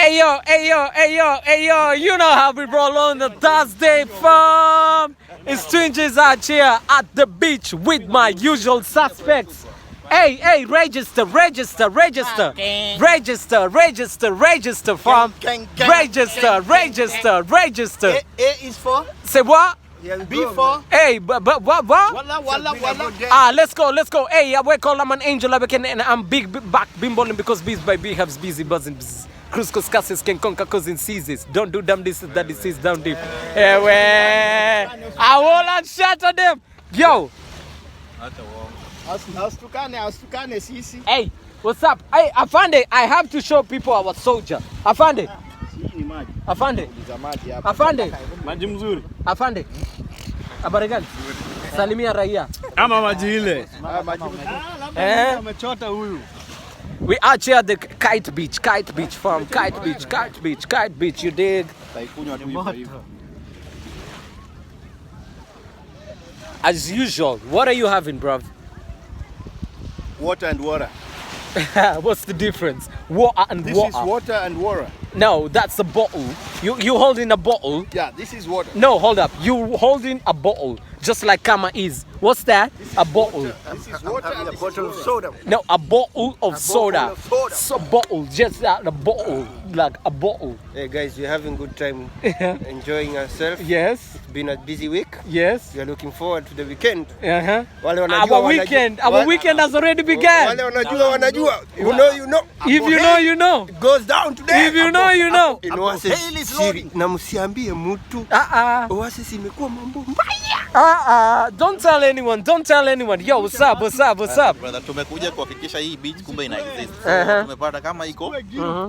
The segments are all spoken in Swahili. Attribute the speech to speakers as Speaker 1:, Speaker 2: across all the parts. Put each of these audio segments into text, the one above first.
Speaker 1: Hey yo, hey yo, hey yo, hey yo, you know how we roll on the Thursday farm. It's Twinges out here at the beach with my usual suspects. Hey, register farm. Register.
Speaker 2: A is for?
Speaker 1: Say what?
Speaker 2: B for?
Speaker 1: Hey, but what?
Speaker 2: Walla.
Speaker 1: Let's go. Hey, we call I'm an angel, and I'm big back bimballing because bees by bee have busy buzzing. Cruz Cuscasses can conquer cousin seizes. Don't do dumb this that disease down deep. I will and shatter them. Yo.
Speaker 2: Austukane sisi.
Speaker 1: Hey, what's up? Hey, Afande, I have to show people our soldier. Afande.
Speaker 3: Maji mzuri.
Speaker 1: Afande. Habari gani? Salimia raia.
Speaker 3: Ama maji ile.
Speaker 2: Amechota huyu.
Speaker 1: We out here at the Kite Beach farm. Kite Beach, you dig? As usual, what are you having, bruv?
Speaker 2: Water and water.
Speaker 1: What's the difference? Water and
Speaker 2: This
Speaker 1: water.
Speaker 2: is water and water.
Speaker 1: No, that's a bottle. You holding a bottle.
Speaker 2: Yeah, this is water.
Speaker 1: No, hold up. You holding a bottle, just like Kama is. What's that? A bottle.
Speaker 2: This is water and a bottle of soda.
Speaker 1: No, a bottle of soda.
Speaker 2: Bottle of soda.
Speaker 1: So bottle, just a bottle, like a bottle.
Speaker 4: Hey guys, we're having good time enjoying ourselves.
Speaker 1: Yes.
Speaker 4: It's been a busy week.
Speaker 1: Yes.
Speaker 4: We are looking forward to the weekend.
Speaker 1: Uh-huh.
Speaker 4: Wale wanajua
Speaker 1: Our weekend has already begun.
Speaker 4: Wale wanajua. You know.
Speaker 1: If you know, you know.
Speaker 4: It goes down today.
Speaker 1: If you know, you know.
Speaker 4: Hail is loading. Na msiambie mtu. Oasis imekuwa mambo mbaya.
Speaker 1: Don't tell anyone. Yo, what's up?
Speaker 5: Brother, tumekuja kuhakikisha hii beach kumbe ina exist. Tumepata kama iko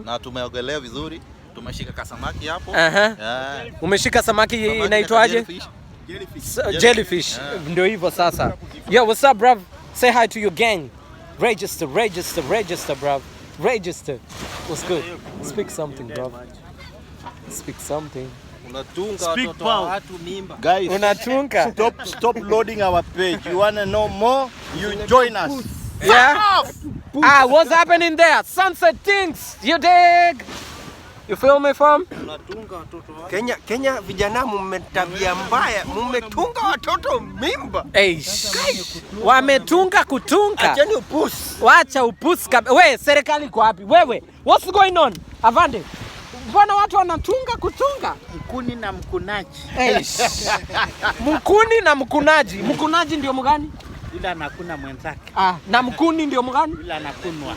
Speaker 5: na tumeogelea vizuri. Tumeshika kasamaki hapo.
Speaker 1: Umeshika samaki inaitwaje? Jellyfish. Ndio hivyo sasa. Yo, what's up, bruv? Say hi to your gang. Register, bruv. Register. What's good? Speak something, bruv. Speak something.
Speaker 2: Speak power. Guys,
Speaker 1: Unatunga.
Speaker 2: stop loading our page. You want to know more? You join us.
Speaker 1: Yeah. What's happening there? Sunset things. You dig? You feel me, fam?
Speaker 4: Kenya vijana mmetabia mbaya. Mmetunga watoto mimba.
Speaker 1: Hey, wametunga kutunga.
Speaker 4: Acheni upusi.
Speaker 1: Wacha upusi kabisa. Wewe serikali iko wapi? Wewe, what's going on? Avande. Mbona watu wanatunga kutunga?
Speaker 2: Mkuni na mkunaji.
Speaker 1: Hey. Mkuni na mkunaji. Mkunaji ndio mgani?
Speaker 2: Yule anakuna mwenzake.
Speaker 1: Na mkuni ndio mgani?
Speaker 2: Yule anakunwa.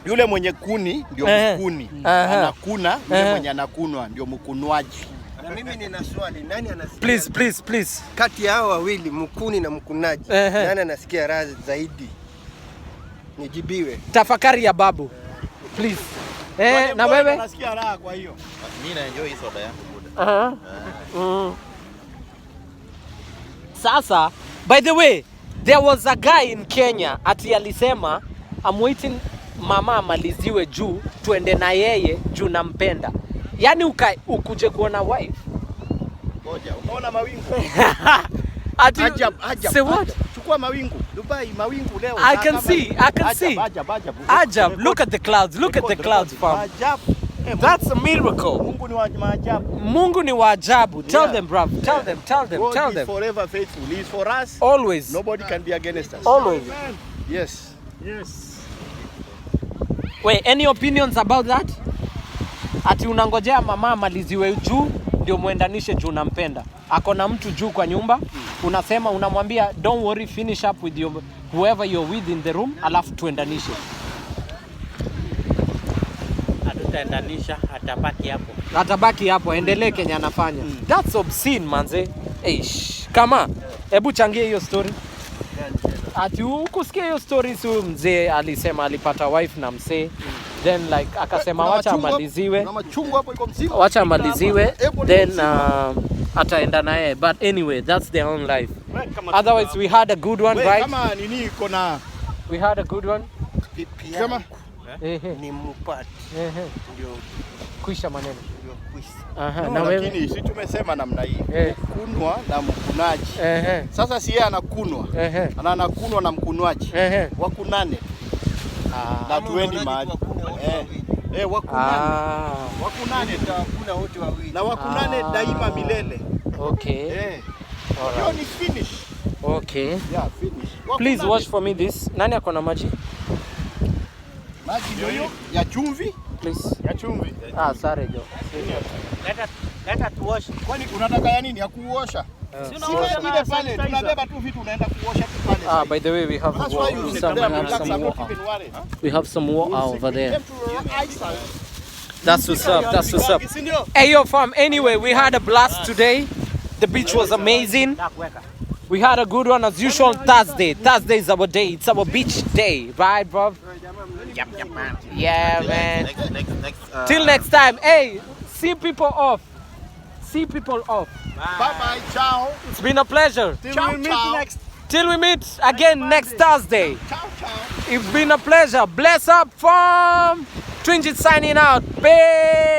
Speaker 1: Yule
Speaker 2: mwenye kuni ndio mkuni. Anakuna, yule mwenye anakunwa ndio mkunwaji.
Speaker 4: Na mimi nina swali, nani anasikia?
Speaker 1: Please.
Speaker 4: Kati ya hao wawili, mkuni na mkunaji, nani anasikia raha zaidi? Nijibiwe.
Speaker 1: Tafakari ya babu. Please. Na wewe?
Speaker 2: Nasikia raha kwa hiyo.
Speaker 5: Mimi na enjoy soda yangu.
Speaker 1: Sasa, by the way, there was a guy in Kenya ati alisema I'm waiting mama amaliziwe juu tuende na yeye juu nampenda. Yaani ukuje kuona wife.
Speaker 2: Ngoja, unaona mawingu?
Speaker 1: Ajab. Say what?
Speaker 2: Chukua mawingu. Dubai mawingu leo.
Speaker 1: I can see. Ajab. Look at the clouds. Fam.
Speaker 2: Ajab.
Speaker 1: That's a miracle.
Speaker 2: Mungu ni wa maajabu.
Speaker 1: Mungu ni wa ajabu. Tell them, bruv. Tell them.
Speaker 2: God is forever faithful. He is for us.
Speaker 1: Always.
Speaker 2: Nobody can be against us.
Speaker 1: Always.
Speaker 2: Yes.
Speaker 1: Wait, any opinions about that? Ati unangojea mama amaliziwe juu ndio muendanishe juu nampenda. Ako na mtu juu kwa nyumba, unamwambia don't worry, finish up with your whoever you're with in the room, alafu tuendanishe.
Speaker 2: Atutaendanisha,
Speaker 1: Atabaki hapo, endelee Kenya anafanya. That's obscene, manze. Kama, hebu changie hiyo story. Ati ukusikia hiyo story si mzee alisema alipata wife na mzee. Then like akasema wacha amaliziwe. Wacha amaliziwe then ataenda naye. But anyway, that's their own life. Otherwise we had a good one, right?
Speaker 2: Kama nini iko na
Speaker 1: we had a good one.
Speaker 4: Kama ni mpati. Ndio
Speaker 1: kuisha maneno.
Speaker 4: Ndio kuisha.
Speaker 2: Na wewe lakini si tumesema namna hii. Kunwa na mkunaji. Sasa si yeye anakunwa. Anakunwa na mkunwaji. Wakunane. Na tuendi mahali. Wakunane. Wakunane
Speaker 4: Kuna wote wawili.
Speaker 2: na wakunane daima milele.
Speaker 1: Okay.
Speaker 2: Hiyo ni finish.
Speaker 1: Okay.
Speaker 2: Yeah, finish.
Speaker 1: Please wash for me this. Nani ako na maji?
Speaker 2: Maji ndio hiyo ya chumvi.
Speaker 1: Please.
Speaker 2: Ya chumvi.
Speaker 1: Sorry Jo.
Speaker 2: Leta tuoshe. Kwani unataka ya nini? Ya kuosha? Si ile pale tunabeba tu vitu unaenda kuosha tu pale.
Speaker 1: By the way, we have
Speaker 2: That's why you sit there and relax. I'm not even worried.
Speaker 1: We have some water over there.
Speaker 2: Came to eyesight.
Speaker 1: That's what's up. That's what's up. Hey yo fam, anyway, we had a blast today. The beach was amazing. We had a good one as usual. Thursday is our day. It's our beach day, right, bro?
Speaker 5: Yep, man.
Speaker 1: Yeah, man.
Speaker 5: Next.
Speaker 1: Till next time. Hey, see people off. See people off.
Speaker 2: Bye-bye. Ciao.
Speaker 1: It's been a pleasure.
Speaker 2: Ciao.
Speaker 1: Till we meet again next Thursday.
Speaker 2: Ciao.
Speaker 1: It's been a pleasure. Bless up from Twinjit signing out. Peace.